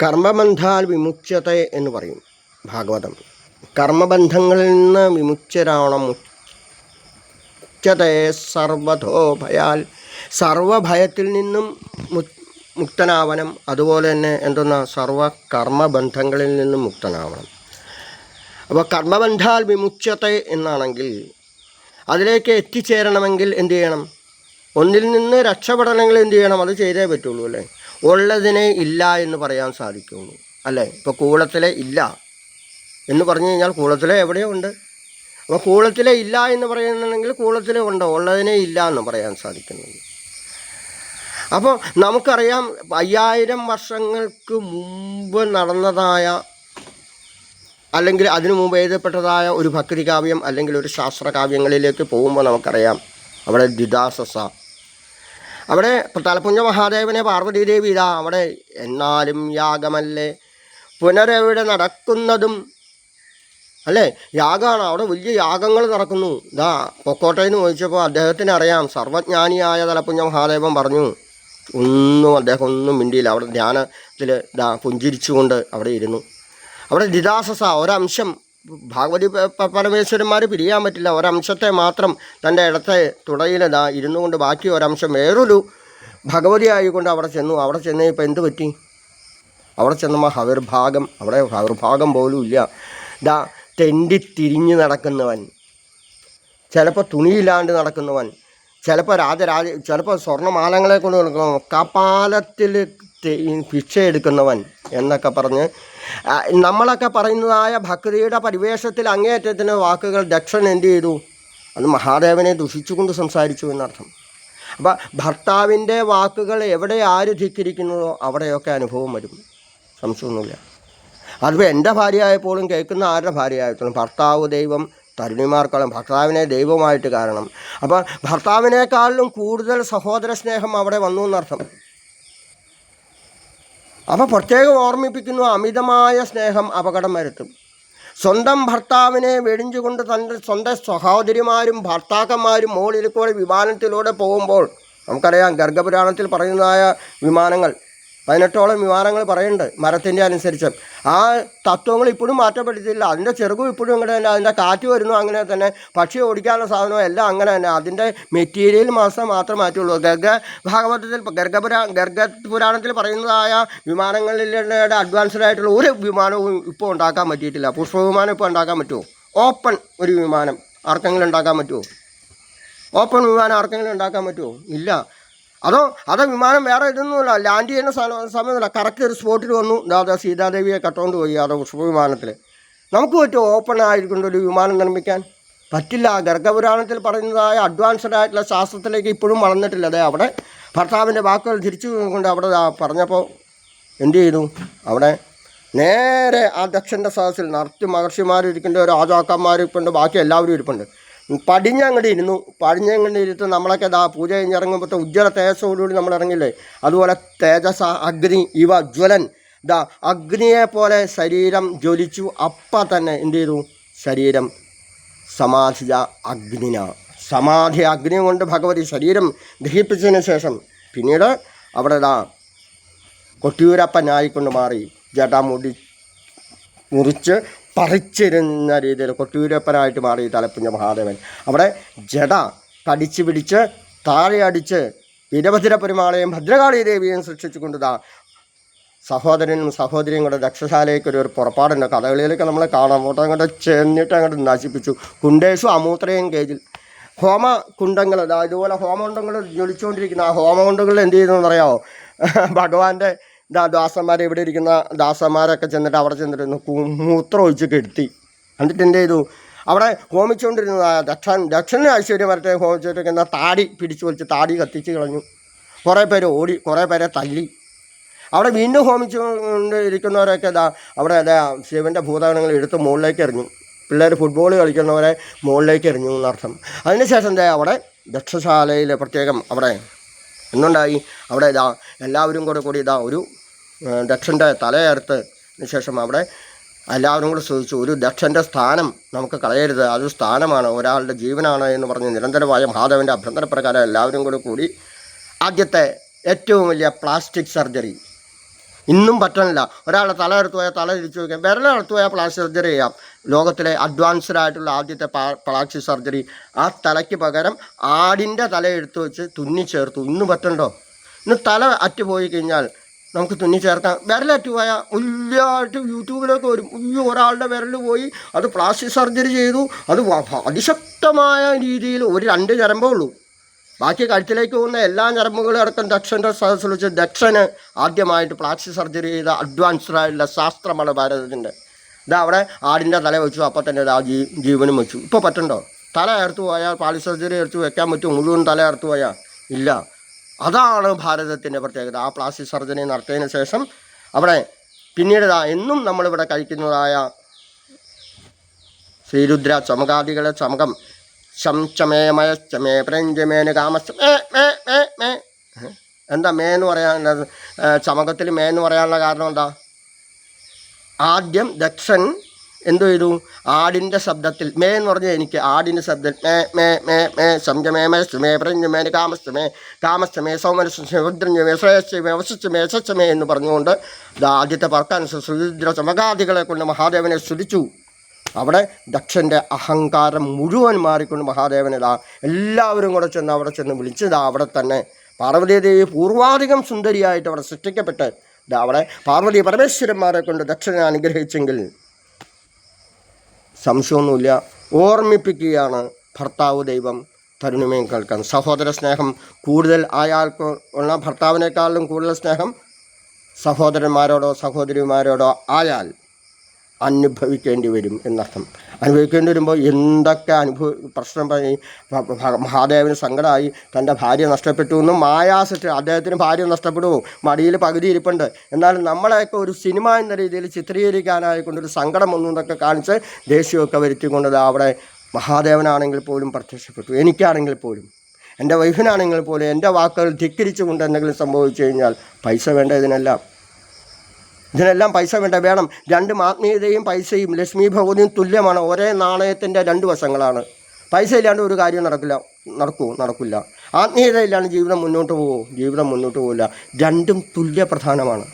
കർമ്മബന്ധാൽ വിമുച്യത്തെ എന്ന് പറയും ഭാഗവതം. കർമ്മബന്ധങ്ങളിൽ നിന്ന് വിമുക്തരാവണം. മുക്തതയെ സർവതോ ഭയാൽ, സർവഭയത്തിൽ നിന്നും മുക്തനാവണം. അതുപോലെ തന്നെ സർവ കർമ്മബന്ധങ്ങളിൽ നിന്നും മുക്തനാവണം. അപ്പോൾ കർമ്മബന്ധാൽ വിമുക്തത്തെ എന്നാണെങ്കിൽ അതിലേക്ക് എത്തിച്ചേരണമെങ്കിൽ എന്തു ചെയ്യണം? ഒന്നിൽ നിന്ന് രക്ഷപ്പെടണമെങ്കിൽ എന്തു ചെയ്യണം? അത് ചെയ്തേ പറ്റുള്ളൂ അല്ലേ? ഉള്ളതിനെ ഇല്ല എന്ന് പറയാൻ സാധിക്കുള്ളൂ അല്ലേ? ഇപ്പോൾ കൂളത്തിലെ ഇല്ല എന്ന് പറഞ്ഞു കഴിഞ്ഞാൽ കൂളത്തിലെ എവിടെയോ ഉണ്ട്. അപ്പോൾ കൂളത്തിലെ ഇല്ല എന്ന് പറയുന്നുണ്ടെങ്കിൽ കൂളത്തിലെ ഉണ്ടോ? ഉള്ളതിനെ ഇല്ല എന്ന് പറയാൻ സാധിക്കുന്നുണ്ട്. അപ്പോൾ നമുക്കറിയാം 5000 വർഷങ്ങൾക്ക് മുമ്പ് നടന്നതായ അല്ലെങ്കിൽ അതിനു മുമ്പ് എഴുതപ്പെട്ടതായ ഒരു ഭക്തി കാവ്യം അല്ലെങ്കിൽ ഒരു ശാസ്ത്രകാവ്യങ്ങളിലേക്ക് പോകുമ്പോൾ നമുക്കറിയാം അവിടെ ദ്വിദാസസ, അവിടെ തലപ്പുഞ്ച മഹാദേവനെ പാർവതീദേവി ഇതാ അവിടെ എന്നാലും യാഗമല്ലേ പുനരെവിടെ നടക്കുന്നതും അല്ലേ? യാഗമാണ്, അവിടെ വലിയ യാഗങ്ങൾ നടക്കുന്നു. ഇതാ പൊക്കോട്ടയിൽ നിന്ന് ചോദിച്ചപ്പോൾ അദ്ദേഹത്തിന് അറിയാം, സർവജ്ഞാനിയായ തലപ്പുഞ്ച മഹാദേവൻ പറഞ്ഞു. അദ്ദേഹം ഒന്നും മിണ്ടിയില്ല. അവിടെ ധ്യാനത്തിൽ പുഞ്ചിരിച്ചുകൊണ്ട് അവിടെ ഇരുന്നു. അവിടെ ദ്വിദാസസ ഒരംശം, ഭാഗവതി പരമേശ്വരന്മാർ പിരിയാൻ പറ്റില്ല. ഒരംശത്തെ മാത്രം തൻ്റെ ഇടത്തെ തുടയിൽ ഇരുന്നു കൊണ്ട് ബാക്കി ഒരംശം വേറൊരു ഭഗവതി ആയിക്കൊണ്ട് അവിടെ ചെന്നു. അവിടെ ചെന്ന് ഇപ്പം എന്ത് പറ്റി? അവിടെ ചെന്നപ്പോൾ ഹവിർഭാഗം, അവിടെ ഹവിർഭാഗം പോലും ഇല്ല. തെണ്ടിത്തിരിഞ്ഞ് നടക്കുന്നവൻ, ചിലപ്പോൾ തുണിയില്ലാണ്ട് നടക്കുന്നവൻ, ചിലപ്പോൾ ചിലപ്പോൾ സ്വർണ്ണമാലങ്ങളെ കൊണ്ട് നടക്കുന്നവൻ, കപാലത്തിൽ ഭിക്ഷ എടുക്കുന്നവൻ എന്നൊക്കെ പറഞ്ഞ് നമ്മളൊക്കെ പറയുന്നതായ ഭക്തിയുടെ പരിവേഷത്തിൽ അങ്ങേയറ്റത്തിന് വാക്കുകൾ ദക്ഷൻ എന്ത് ചെയ്തു? അത് മഹാദേവനെ ദുഷിച്ചുകൊണ്ട് സംസാരിച്ചു എന്നർത്ഥം. അപ്പോൾ ഭർത്താവിൻ്റെ വാക്കുകൾ എവിടെ ആര് ധിക്കരിക്കുന്നതോ അവിടെയൊക്കെ അനുഭവം വരും, സംശയമൊന്നുമില്ല. അതിപ്പോൾ എൻ്റെ ഭാര്യയായപ്പോഴും കേൾക്കുന്ന ആരുടെ ഭാര്യയായപ്പോഴും ഭർത്താവ് ദൈവം, തരുണിമാർക്കാളും ഭർത്താവിനെ ദൈവമായിട്ട് കാരണം. അപ്പോൾ ഭർത്താവിനേക്കാളിലും കൂടുതൽ സഹോദര സ്നേഹം അവിടെ വന്നു എന്നർത്ഥം. അപ്പോൾ പ്രത്യേകം ഓർമ്മിപ്പിക്കുന്നു, അമിതമായ സ്നേഹം അപകടം വരുത്തും. സ്വന്തം ഭർത്താവിനെ വെടിഞ്ഞുകൊണ്ട് തൻ്റെ സ്വന്തം സഹോദരിമാരും ഭർത്താക്കന്മാരും മുകളിൽ കൂടെ വിമാനത്തിലൂടെ പോകുമ്പോൾ നമുക്കറിയാം, ഗർഗപുരാണത്തിൽ പറയുന്നതായ വിമാനങ്ങൾ 18ഓളം വിമാനങ്ങൾ പറയുന്നുണ്ട് മരത്തിൻ്റെ അനുസരിച്ച്. ആ തത്വങ്ങൾ ഇപ്പോഴും മാറ്റപ്പെട്ടിട്ടില്ല. അതിൻ്റെ ചെറുകും ഇപ്പോഴും അങ്ങനെ തന്നെ, അതിൻ്റെ കാറ്റ് വരുന്നു അങ്ങനെ തന്നെ, പക്ഷി ഓടിക്കാനുള്ള സാധനവും എല്ലാം അങ്ങനെ തന്നെ. അതിൻ്റെ മെറ്റീരിയൽ മാത്രമേ മാറ്റുള്ളൂ. ഭാഗവതത്തിൽ ഗർഗപുരാണത്തിൽ പറയുന്നതായ വിമാനങ്ങളിലെ അഡ്വാൻസ്ഡ് ആയിട്ടുള്ള ഒരു വിമാനവും ഇപ്പോൾ ഉണ്ടാക്കാൻ പറ്റിയിട്ടില്ല. പുഷ്പവിമാനം ഇപ്പോൾ ഉണ്ടാക്കാൻ പറ്റുമോ? ഓപ്പൺ ഒരു വിമാനം ആർക്കെങ്കിലും ഉണ്ടാക്കാൻ പറ്റുമോ? ഓപ്പൺ വിമാനം ആർക്കെങ്കിലും ഉണ്ടാക്കാൻ പറ്റുമോ? ഇല്ല. അതോ വിമാനം വേറെ ഇതൊന്നുമില്ല, ലാൻഡ് ചെയ്യുന്ന സമയമല്ല, കറക്റ്റ് ഒരു സ്പോട്ടിൽ വന്നു. സീതാദേവിയെ കട്ടുകൊണ്ട് പോയി അതോ പുഷ്പവിമാനത്തിൽ. നമുക്ക് പറ്റുമോ ഓപ്പൺ ആയിരിക്കുന്ന ഒരു വിമാനം നിർമ്മിക്കാൻ? പറ്റില്ല. ഗർഗപുരാണത്തിൽ പറയുന്നതായ അഡ്വാൻസ്ഡ് ആയിട്ടുള്ള ശാസ്ത്രത്തിലേക്ക് ഇപ്പോഴും വളർന്നിട്ടില്ല. അതെ, അവിടെ ഭർത്താവിൻ്റെ വാക്കുകൾ തിരിച്ചു കൊണ്ട് അവിടെ പറഞ്ഞപ്പോൾ എന്ത് ചെയ്തു? അവിടെ നേരെ ആ ദക്ഷൻ്റെ സദസ്സിൽ നിറച്ച് മഹർഷിമാരിരിക്കുന്നുണ്ട്, രാജാക്കന്മാരിപ്പുണ്ട്, ബാക്കി എല്ലാവരും ഇരിപ്പുണ്ട്. പടിഞ്ഞങ്ങോട്ട് ഇരുത്ത് നമ്മളൊക്കെ പൂജ കഴിഞ്ഞിറങ്ങുമ്പോഴത്തെ ഉജ്ജ്വല തേജസ്സോടുകൂടി നമ്മൾ ഇറങ്ങില്ലേ, അതുപോലെ തേജസ് അഗ്നി ഇവ ജ്വലൻ, അഗ്നിയെ പോലെ ശരീരം ജ്വലിച്ചു. അപ്പം തന്നെ എന്ത് ചെയ്തു? ശരീരം സമാധിജ അഗ്നിന, സമാധി അഗ്നി കൊണ്ട് ഭഗവതി ശരീരം ദഹിപ്പിച്ചതിന് ശേഷം പിന്നീട് അവിടെ കൊട്ടിയൂരപ്പനായിക്കൊണ്ട് മാറി. ജടാമുടി മുറിച്ച് പറിച്ചിരുന്ന രീതിയിൽ കൊട്ടിയൂരപ്പനായിട്ട് മാറി തലപ്പുഞ്ച മഹാദേവൻ. അവിടെ ജട കടിച്ചു പിടിച്ച് താഴെ അടിച്ച് വീരഭദ്ര പെരുമാളെയും ഭദ്രകാളി ദേവിയെയും സൃഷ്ടിച്ചുകൊണ്ട് സഹോദരനും സഹോദരിയും കൂടെ ദക്ഷശാലയ്ക്ക് ഒരു പുറപ്പാടുണ്ട്. കഥകളിയിലൊക്കെ നമ്മൾ കാണാം. അങ്ങോട്ട് അങ്ങോട്ട് ചെന്നിട്ട് അങ്ങോട്ട് നശിപ്പിച്ചു. കുണ്ടേശു അമൂത്രയും കേജിൽ ഹോമകുണ്ടങ്ങൾ, ഇതുപോലെ ഹോമകുണ്ടങ്ങൾ ജ്വലിച്ചുകൊണ്ടിരിക്കുന്ന ആ ഹോമകുണ്ടങ്ങളിൽ എന്ത് ചെയ്യുന്നതെന്നറിയാമോ? ഭഗവാന്റെ ദാസന്മാരെ ഇവിടെ ഇരിക്കുന്ന ദാസന്മാരൊക്കെ ചെന്നിട്ട് അവിടെ ചെന്നിട്ട് മൂത്രം ഒഴിച്ച് കെടുത്തി. എന്നിട്ട് എന്ത് ചെയ്തു? അവിടെ ഹോമിച്ചുകൊണ്ടിരുന്ന ദക്ഷന് ഐശ്വര്യം വരട്ടെ ഹോമിച്ചിട്ടിരിക്കുന്ന താടി പിടിച്ചു വലിച്ച് താടി കത്തിച്ച് കളഞ്ഞു. കുറേ പേര് ഓടി, കുറേ പേരെ തല്ലി. അവിടെ വീണ്ടും ഹോമിച്ചുകൊണ്ട് ഇരിക്കുന്നവരൊക്കെ അവിടെ ശിവൻ്റെ ഭൂതഗണങ്ങൾ എടുത്ത് മുകളിലേക്ക് എറിഞ്ഞു. പിള്ളേർ ഫുട്ബോൾ കളിക്കുന്നവരെ മുകളിലേക്ക് എറിഞ്ഞു എന്നർത്ഥം. അതിനുശേഷം അവിടെ ദക്ഷശാലയിൽ പ്രത്യേകം അവിടെ എന്നുണ്ടായി? അവിടെ എല്ലാവരും കൂടി ഒരു ദക്ഷൻ്റെ തലയറുത്ത് ശേഷം അവിടെ എല്ലാവരും കൂടെ ശ്രദ്ധിച്ചു. ഒരു ദക്ഷൻ്റെ സ്ഥാനം നമുക്ക് കളയരുത്, അതൊരു സ്ഥാനമാണ്, ഒരാളുടെ ജീവനാണ് എന്ന് പറഞ്ഞ് നിരന്തരമായ മഹാദേവൻ്റെ അഭ്യന്തരപ്രകാരം എല്ലാവരും കൂടി ആദ്യത്തെ ഏറ്റവും വലിയ പ്ലാസ്റ്റിക് സർജറി ഇന്നും പറ്റണില്ല. ഒരാളെ തല എടുത്തു പോയാൽ തല തിരിച്ചു വയ്ക്കാം, വിരലെടുത്തു പോയാൽ പ്ലാസ്റ്റിക് സർജറി ചെയ്യാം. ലോകത്തിലെ അഡ്വാൻസ്ഡ് ആയിട്ടുള്ള ആദ്യത്തെ പ്ലാസ്റ്റിക് സർജറി. ആ തലയ്ക്ക് പകരം ആടിൻ്റെ തല എടുത്തു വെച്ച് തുന്നി ചേർത്തു. ഇന്ന് പറ്റണ്ടോ? ഇന്ന് തല അറ്റുപോയി കഴിഞ്ഞാൽ നമുക്ക് തുന്നി ചേർക്കാം. വിരലറ്റു പോയാൽ വലിയതായിട്ട് യൂട്യൂബിലൊക്കെ വരും, ഒരാളുടെ വിരൽ പോയി അത് പ്ലാസ്റ്റിക് സർജറി ചെയ്തു, അത് അതിശക്തമായ രീതിയിൽ 2 ഞരമ്പേ ഉള്ളൂ, ബാക്കി കഴുത്തിലേക്ക് പോകുന്ന എല്ലാ ഞരമ്പുകളും അടക്കം ദക്ഷൻ്റെ സദസ്സിൽ വെച്ച് ദക്ഷന് ആദ്യമായിട്ട് പ്ലാസ്റ്റിക് സർജറി ചെയ്ത അഡ്വാൻസ്ഡ് ആയിട്ടുള്ള ശാസ്ത്രമാണ് ഭാരതത്തിൻ്റെ. അവിടെ ആടിൻ്റെ തല വെച്ചു, അപ്പം തന്നെ ജീവനും വെച്ചു. ഇപ്പോൾ പറ്റണ്ടോ? തല എടുത്തു പോയാൽ പ്ലാസ്റ്റിക് സർജറി എടുത്ത് വെക്കാൻ പറ്റും? മുഴുവൻ തല എടുത്തു പോയാൽ ഇല്ല. അതാണ് ഭാരതത്തിൻ്റെ പ്രത്യേകത. ആ പ്ലാസ്റ്റിക് സർജറി നടത്തിയതിന് ശേഷം അവിടെ പിന്നീട് എന്നും നമ്മളിവിടെ കഴിക്കുന്നതായ ശ്രീരുദ്ര ചമകാദികളെ ചമകം ചമേ മയച്ചമേ പ്രഞ്ചമേന് കാമസ്മേ മേ മേ മേ. എന്താ മേ എന്ന് പറയാനുള്ളത്? ചമകത്തിൽ മേ എന്ന് പറയാനുള്ള കാരണം എന്താ? ആദ്യം ദക്ഷൻ എന്തു ചെയ്തു? ആടിൻ്റെ ശബ്ദത്തിൽ മേ എന്ന് പറഞ്ഞാൽ എനിക്ക് ആടിൻ്റെ ശബ്ദത്തിൽ മേ മേ മേ മേ ശംജമേ മയസ്മേ പ്രഞ്ചമേന് കാമസ്മേ കാമസ്മേ സൗമനസ്മേ രുദ്രഞ്ജമേ ശ്രേയസ്മേ വശിച്ചമേ സച്ചമേ എന്ന് പറഞ്ഞുകൊണ്ട് ആദ്യത്തെ പറക്കാനുസരിച്ച് ശ്രീരുദ്ര ചമകാദികളെ കൊണ്ട് മഹാദേവനെ സ്തുതിച്ചു. അവിടെ ദക്ഷൻ്റെ അഹങ്കാരം മുഴുവൻ മാറിക്കൊണ്ട് മഹാദേവനിതാ എല്ലാവരും കൂടെ ചെന്ന് അവിടെ ചെന്ന് വിളിച്ചതാ. അവിടെ തന്നെ പാർവതീദേവി പൂർവാധികം സുന്ദരിയായിട്ട് അവിടെ സൃഷ്ടിക്കപ്പെട്ട് അവിടെ പാർവതി പരമേശ്വരന്മാരെ കൊണ്ട് ദക്ഷനെ അനുഗ്രഹിച്ചെങ്കിൽ സംശയമൊന്നുമില്ല. ഓർമ്മിപ്പിക്കുകയാണ് ഭർത്താവ് ദൈവം, തരുണിമയും കേൾക്കാൻ. സഹോദര സ്നേഹം കൂടുതൽ ആയാൾക്ക് ഉള്ള ഭർത്താവിനേക്കാളും കൂടുതൽ സ്നേഹം സഹോദരന്മാരോടോ സഹോദരിമാരോടോ ആയാൽ അനുഭവിക്കേണ്ടി വരും എന്നർത്ഥം. അനുഭവിക്കേണ്ടി വരുമ്പോൾ എന്തൊക്കെ പ്രശ്നം മഹാദേവന് സങ്കടമായി. തൻ്റെ ഭാര്യ നഷ്ടപ്പെട്ടു എന്നും മായാസിട്ട് അദ്ദേഹത്തിന് ഭാര്യ നഷ്ടപ്പെടുമോ, മടിയിൽ പകുതി ഇരിപ്പുണ്ട്. എന്നാലും നമ്മളെയൊക്കെ ഒരു സിനിമ എന്ന രീതിയിൽ ചിത്രീകരിക്കാനായിക്കൊണ്ടൊരു സങ്കടം ഒന്നൊക്കെ കാണിച്ച് ദേഷ്യമൊക്കെ വരുത്തിക്കൊണ്ട് അവിടെ മഹാദേവനാണെങ്കിൽ പോലും പ്രത്യക്ഷപ്പെട്ടു. എനിക്കാണെങ്കിൽ പോലും, എൻ്റെ വൈഫിനാണെങ്കിൽ പോലും എൻ്റെ വാക്കുകൾ ധിക്കരിച്ചുകൊണ്ട് എന്തെങ്കിലും സംഭവിച്ചു കഴിഞ്ഞാൽ പൈസ വേണ്ട. ഇതിനെല്ലാം പൈസ വേണം. 2 ആത്മീയതയും പൈസയും ലക്ഷ്മി ഭഗവതിയും തുല്യമാണ്. ഒരേ നാണയത്തിൻ്റെ 2 വശങ്ങളാണ്. പൈസ ഇല്ലാണ്ട് ഒരു കാര്യം നടക്കില്ല. ആത്മീയത ഇല്ലാണ്ട് ജീവിതം മുന്നോട്ട് പോവില്ല. രണ്ടും തുല്യ പ്രധാനമാണ്.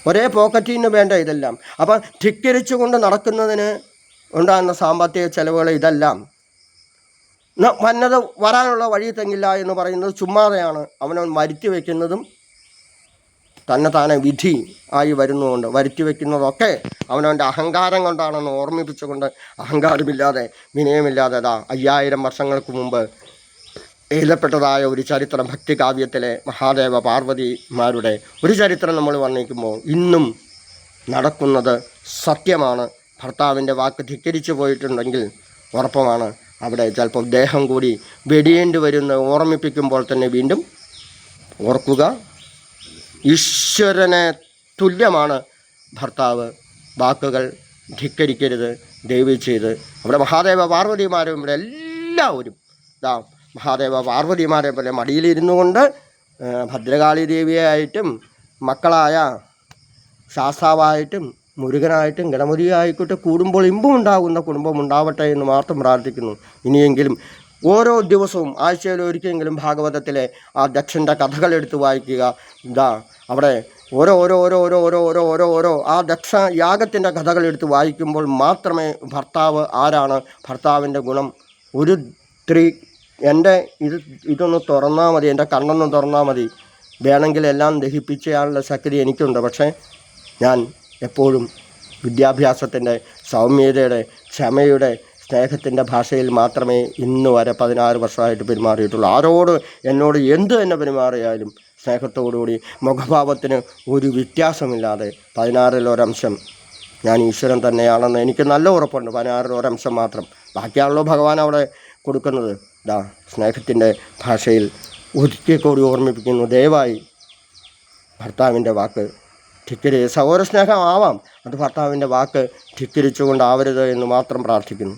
ഒരേ പോക്കറ്റിൽ നിന്ന് വേണ്ട ഇതെല്ലാം. അപ്പം ധിക്കരിച്ചുകൊണ്ട് നടക്കുന്നതിന് ഉണ്ടാകുന്ന സാമ്പത്തിക ചെലവുകൾ ഇതെല്ലാം വന്നത് വരാനുള്ള വഴി തെങ്ങില്ല എന്ന് പറയുന്നത് ചുമ്മാതെയാണ്. അവനവൻ വരുത്തി വയ്ക്കുന്നതും താനെ വിധി ആയി വരുന്നതുകൊണ്ട് വരുത്തി വയ്ക്കുന്നതൊക്കെ അവനവൻ്റെ അഹങ്കാരം കൊണ്ടാണെന്ന് ഓർമ്മിപ്പിച്ചുകൊണ്ട് അഹങ്കാരമില്ലാതെ വിനയമില്ലാതെ 5000 വർഷങ്ങൾക്ക് മുമ്പ് എഴുതപ്പെട്ടതായ ഒരു ചരിത്രം, ഭക്തികാവ്യത്തിലെ മഹാദേവ പാർവതിമാരുടെ ഒരു ചരിത്രം നമ്മൾ വർണ്ണിക്കുമ്പോൾ ഇന്നും നടക്കുന്നത് സത്യമാണ്. ഭർത്താവിൻ്റെ വാക്ക് ധിക്കരിച്ചു പോയിട്ടുണ്ടെങ്കിൽ ഉറപ്പമാണ് അവിടെ ചിലപ്പോൾ ദേഹം കൂടി വെടിയേണ്ടി വരുന്ന ഓർമ്മിപ്പിക്കുമ്പോൾ തന്നെ വീണ്ടും ഓർക്കുക, ഈശ്വരനെ തുല്യമാണ് ഭർത്താവ്. വാക്കുകൾ ധിക്കരിക്കരുത് ദയവ് ചെയ്ത്. അവിടെ മഹാദേവ പാർവതിമാരും ഇവിടെ എല്ലാവരും മഹാദേവ പാർവതിമാരെ പോലെ മടിയിലിരുന്നു കൊണ്ട് ഭദ്രകാളി ദേവിയായിട്ടും മക്കളായ ശാസ്താവായിട്ടും മുരുകനായിട്ടും ഗണപതിയായിക്കോട്ടെ കൂടുമ്പോൾ ഇമ്പമുണ്ടാകുന്ന കുടുംബം ഉണ്ടാവട്ടെ എന്ന് മാത്രം പ്രാർത്ഥിക്കുന്നു. ഇനിയെങ്കിലും ഓരോ ദിവസവും ആഴ്ചയിൽ ഒരിക്കലെങ്കിലും ഭാഗവതത്തിലെ ആ ദക്ഷൻ്റെ കഥകളെടുത്ത് വായിക്കുക. അവിടെ ഓരോ ആ ദക്ഷ യാഗത്തിൻ്റെ കഥകളെടുത്ത് വായിക്കുമ്പോൾ മാത്രമേ ഭർത്താവ് ആരാണ്, ഭർത്താവിൻ്റെ ഗുണം ഒരു എൻ്റെ ഇതൊന്ന് തുറന്നാൽ മതി, എൻ്റെ കണ്ണൊന്ന് തുറന്നാൽ മതി, വേണമെങ്കിൽ എല്ലാം ദഹിപ്പിച്ചയാളുടെ ശക്തി എനിക്കുണ്ട്. പക്ഷേ ഞാൻ എപ്പോഴും വിദ്യാഭ്യാസത്തിൻ്റെ, സൗമ്യതയുടെ, ക്ഷമയുടെ, സ്നേഹത്തിൻ്റെ ഭാഷയിൽ മാത്രമേ ഇന്ന് വരെ 16 വർഷമായിട്ട് പെരുമാറിയിട്ടുള്ളൂ. ആരോട് എന്നോട് എന്ത് തന്നെ പെരുമാറിയാലും സ്നേഹത്തോടുകൂടി മുഖഭാവത്തിന് ഒരു വ്യത്യാസമില്ലാതെ 16-ൽ ഒരംശം ഞാൻ ഈശ്വരൻ തന്നെയാണെന്ന് എനിക്ക് നല്ല ഉറപ്പുണ്ട്. 16-ൽ ഒരംശം മാത്രം. ബാക്കിയാണല്ലോ ഭഗവാൻ അവിടെ കൊടുക്കുന്നത്. സ്നേഹത്തിൻ്റെ ഭാഷയിൽ ഒരിക്കൽ കൂടി ഓർമ്മിപ്പിക്കുന്നു, ദയവായി ഭർത്താവിൻ്റെ വാക്ക് ധിക്കരിച്ച്, സഹോദര സ്നേഹം ആവാം, അത് ഭർത്താവിൻ്റെ വാക്ക് ധിക്കരിച്ചുകൊണ്ടാവരുത് എന്ന് മാത്രം പ്രാർത്ഥിക്കുന്നു.